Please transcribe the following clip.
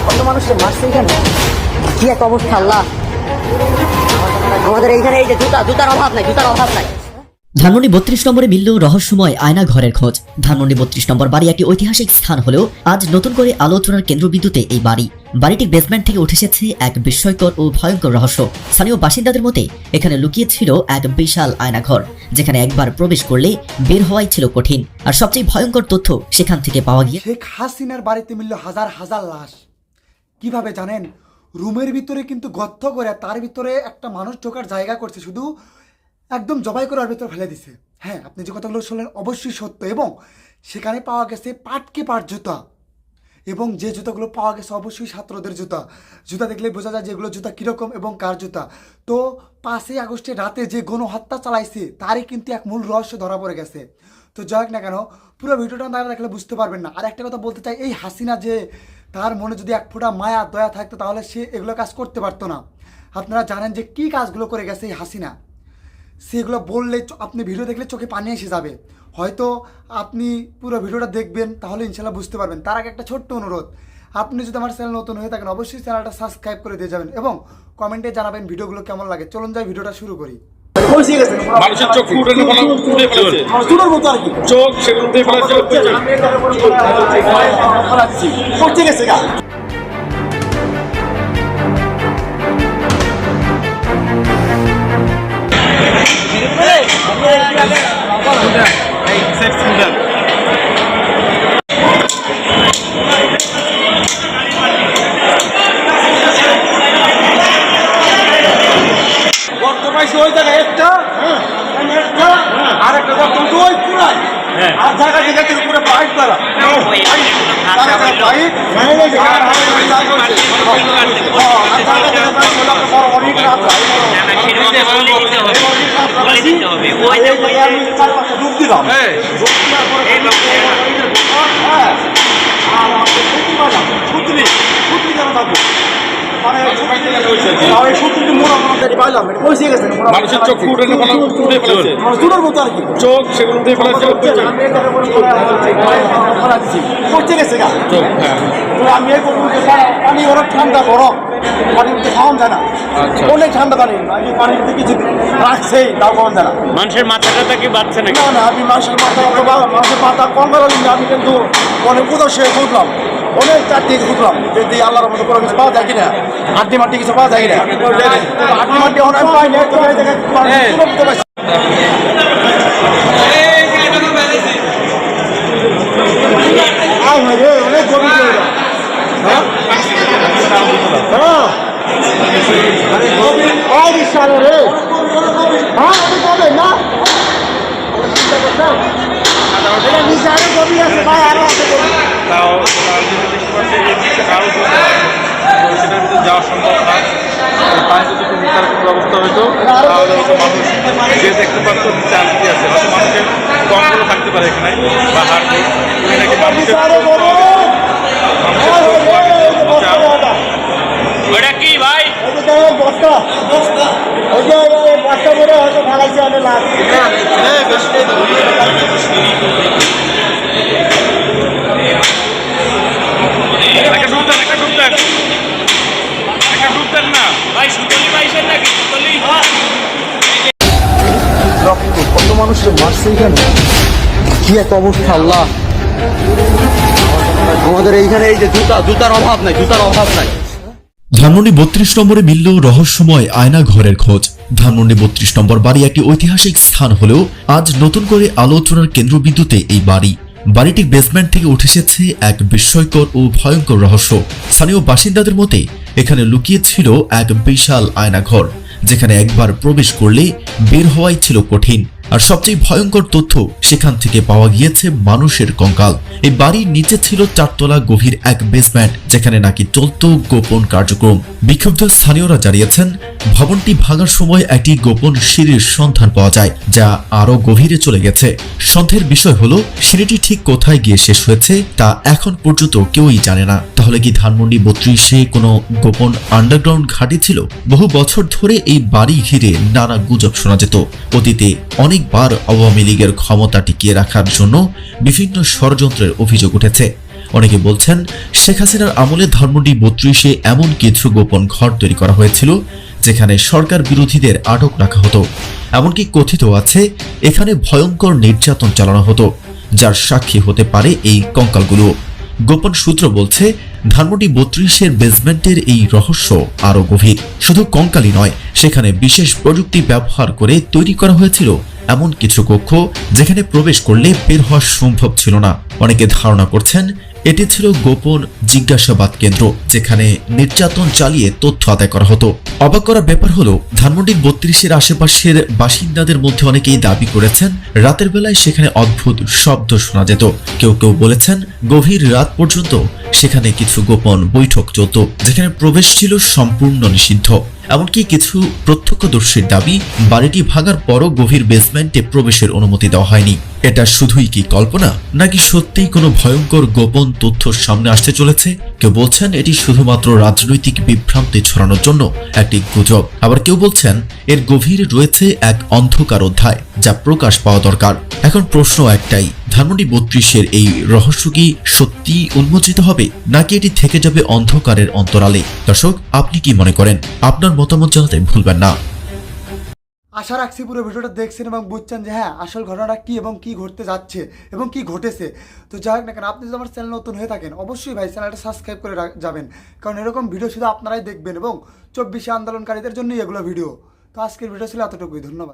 কত মানুষের মারছে এখানে, কি এক অবস্থা আল্লাহ। আমাদের এইখানে এই যে জুতার অভাব নাই। ধানমন্ডি 32 নম্বরে মিলল রহস্যময় আয়না ঘরের খোঁজ। ধানমন্ডি 32 নম্বর বাড়ি একটি ঐতিহাসিক স্থান হলেও আজ নতুন করে আলোচনার কেন্দ্রবিন্দুতে এই বাড়ি। বাড়িটির বেসমেন্ট থেকে উঠে এসেছে এক বিস্ময়কর ও ভয়ঙ্কর রহস্য। স্থানীয় বাসিন্দাদের মতে এখানে লুকিয়ে ছিল এক বিশাল আয়নাঘর, যেখানে একবার প্রবেশ করলে বের হওয়াই ছিল কঠিন। আর সবচেয়ে ভয়ঙ্কর তথ্য সেখান থেকে পাওয়া গিয়ে শেখ হাসিনার বাড়িতে মিলল হাজার হাজার লাশ। কিভাবে জানেন? রুমের ভিতরে কিন্তু গর্ত করে তার ভিতরে একটা মানুষ ঢোকার জায়গা করছে, শুধু একদম জবাই করে ওর ভিতরে ফেলে দিছে। হ্যাঁ, আপনি যে কথাগুলো শুনলেন অবশ্যই সত্য। এবং সেখানে পাওয়া গেছে পাটকে পাট জুতা, এবং যে জুতাগুলো পাওয়া গেছে অবশ্যই ছাত্রদের জুতা দেখলে বোঝা যায় যেগুলো জুতা কীরকম এবং কার জুতা। তো 5ই আগস্টের রাতে যে গণহত্যা চালাইছে তারই কিন্তু এক মূল রহস্য ধরা পড়ে গেছে। তো যাই হোক না কেন, পুরো ভিডিওটা না দেখলে বুঝতে পারবেন না। আর একটা কথা বলতে চাই, এই হাসিনা যে তার মনে যদি এক ফোঁটা মায়া দয়া থাকতো তাহলে সে এগুলো কাজ করতে পারতো না। আপনারা জানেন যে কী কাজগুলো করে গেছে এই হাসিনা, সেগুলো বললে আপনি ভিডিও দেখলে চোখে পানি এসে যাবে। হয়তো আপনি পুরো ভিডিওটা দেখবেন, তাহলে ইনশাল্লাহ বুঝতে পারবেন। তার আগে একটা ছোট্ট অনুরোধ, আপনি যদি আমার চ্যানেল নতুন হয়ে থাকেন অবশ্যই চ্যানেলটা সাবস্ক্রাইব করে দিয়ে যাবেন এবং কমেন্টে জানাবেন ভিডিওগুলো কেমন লাগে। চলুন যাই ভিডিওটা শুরু করি। মানুষের চোখ ফুটে ফেলেছে, চোখ সেগুলো দিয়ে ফেলেছে। ওই জায়গায় একটা আর একটা বর্তমান তো ওই পুরাই আর জায়গা জায়গাতে পুরো পাইপ করা ডুব দিলাম মানুষের চোখ ফুটে ফেলেছে, চোখ সেগুলো দিয়ে ফেলেছে। পানি ওরা ঠান্ডা বরফ, পানির মধ্যে খাওয়ান যায় না, অনেক ঠান্ডা পানি। আমি পানির মধ্যে কিছু রাখছেই তাও খাওয়ান যায় না। মানুষের মাথাটা কি বাড়ছে নাকি? না না, আমি মানুষের মাথা অথবা মানুষের মাথা কম বেরোলি না। আমি কিন্তু অনেক উদর্শে খুঁজলাম, অনেক চারটি খুঁজলাম, যদি আল্লাহর মতো কোনো কিছু পাওয়া যায় কিনা, হাড্ডি মাটি কিছু পাওয়া যায় কিনা। হাড্ডি মাটি অনেক পাই না, তবে এই জায়গায় অনেক গভীর রে। হ্যাঁ, আমি কবে না গভীর আছে ভাই, আরো আছে যাওয়া সম্ভব না। পানি যদি তার কোনো ব্যবস্থা হইতো তাহলে হয়তো মানুষ যে দেখতে পারতো চাল কি আছে, হয়তো মানুষের কমগুলো থাকতে পারে এখানে বা হাড় নাকি মানুষের ওটা কি ভাই? বস্তা বস্তা করে হয়তো ঢালাইছে অনেক লাভ। কত মানুষের মারছে এখানে, কি এক অবস্থা আল্লাহ। আমাদের এইখানে এই যে জুতার অভাব নাই। ধানমন্ডি 32 নম্বরে মিলল রহস্যময় আয়না ঘরের খোঁজ। ধানমন্ডি 32 নম্বর বাড়ি একটি ঐতিহাসিক স্থান হলেও আজ নতুন করে আলোচনার কেন্দ্রবিন্দুতে এই বাড়ি। বাড়িটির বেসমেন্ট থেকে উঠে এসেছে এক বিস্ময়কর ও ভয়ঙ্কর রহস্য। স্থানীয় বাসিন্দাদের মতে এখানে লুকিয়ে ছিল এক বিশাল আয়নাঘর, যেখানে একবার প্রবেশ করলে বের হওয়াই ছিল কঠিন। আর সবচেয়ে ভয়ঙ্কর তথ্য সেখান থেকে পাওয়া গিয়েছে মানুষের কঙ্কাল। এই বাড়ির নিচে ছিল 4 তলা গভীর এক বেসমেন্ট, যেখানে নাকি চলত গোপন কার্যক্রম। বিক্ষুব্ধ স্থানীয়রা জানিয়েছেন ভবনটি ভাঙার সময় একটি গোপন সিঁড়ির সন্ধান পাওয়া যায়, যা আরো গভীরে চলে গেছে। সন্দেহের বিষয় হলো সিঁড়িটি ঠিক কোথায় গিয়ে শেষ হয়েছে তা এখন পর্যন্ত কেউই জানে না। তাহলে কি ধানমন্ডি 32-এ কোনো গোপন আন্ডারগ্রাউন্ড ঘাঁটি ছিল? বহু বছর ধরে এই বাড়ি ঘিরে নানা গুজব শোনা যেত। অতীতে অনেকবার আওয়ামী লীগের ক্ষমতা টিকিয়ে রাখার জন্য বিভিন্ন ষড়যন্ত্রের অভিযোগ উঠেছে। অনেকে বলছেন শেখ হাসিনার আমলে ধানমন্ডি 32-এ এমন কিছু গোপন ঘর তৈরি করা হয়েছিল যেখানে সরকার বিরোধীদের আটক রাখা হতো। এমনকি কথিত আছে এখানে ভয়ঙ্কর নির্যাতন চালানো হতো, যার সাক্ষী হতে পারে এই কঙ্কালগুলো। গোপন সূত্র বলছে ধানমন্ডি 32-এর বেসমেন্টের এই রহস্য আরো গভীর। শুধু কঙ্কালই নয়, সেখানে বিশেষ প্রযুক্তি ব্যবহার করে তৈরি করা হয়েছিল এমন কিছু কক্ষ যেখানে প্রবেশ করলে বের হওয়া সম্ভব ছিল না। অনেকে ধারণা করছেন এটি ছিল গোপন জিজ্ঞাসাবাদ কেন্দ্র, যেখানে নির্যাতন চালিয়ে তথ্য আদায় করা হতো। অবাক করা ব্যাপার হলো ধানমন্ডির 32-এর আশেপাশের বাসিন্দাদের মধ্যে অনেকেই দাবি করেছেন রাতের বেলায় সেখানে অদ্ভুত শব্দ শোনা যেত। কেউ কেউ বলেছেন গভীর রাত পর্যন্ত সেখানে কিছু গোপন বৈঠক চলত, যেখানে প্রবেশ ছিল সম্পূর্ণ নিষিদ্ধ। এমনকি কিছু প্রত্যক্ষদর্শীর দাবি বাড়িটি ভাঙার পরও গভীর বেসমেন্টে প্রবেশের অনুমতি দেওয়া হয়নি। এটা শুধুই কি কল্পনা, নাকি সত্যিই কোনো ভয়ঙ্কর গোপন তথ্য সামনে আসতে চলেছে? কেউ বলছেন এটি শুধুমাত্র রাজনৈতিক বিভ্রান্তি ছড়ানোর জন্য একটি গুজব, আবার কেউ বলছেন এর গভীরে রয়েছে এক অন্ধকার অধ্যায় যা প্রকাশ পাওয়া দরকার। এখন প্রশ্ন একটাই, ধানমন্ডি 32-এর এই রহস্য কি সত্যি উন্মোচিত হবে, নাকি এটি থেকে যাবে অন্ধকারের অন্তরালে? দর্শক, আপনি কি মনে করেন? আপনার মতামত জানাতে ভুলবেন না। আশা রাখছি পুরো ভিডিওটা দেখছেন এবং বুঝছেন যে হ্যাঁ আসল ঘটনাটা কি এবং কি ঘটতে যাচ্ছে এবং কি ঘটেছে। তো যাই হোক না কেন, আপনি যদি আমার চ্যানেল নতুন হয়ে থাকেন অবশ্যই ভাই চ্যানেলটা সাবস্ক্রাইব করে যাবেন, কারণ এরকম ভিডিও শুধু আপনারাই দেখবেন এবং 24 আন্দোলনকারীদের জন্যই এগুলো ভিডিও। তো আজকের ভিডিও ছিল এতটুকুই, ধন্যবাদ।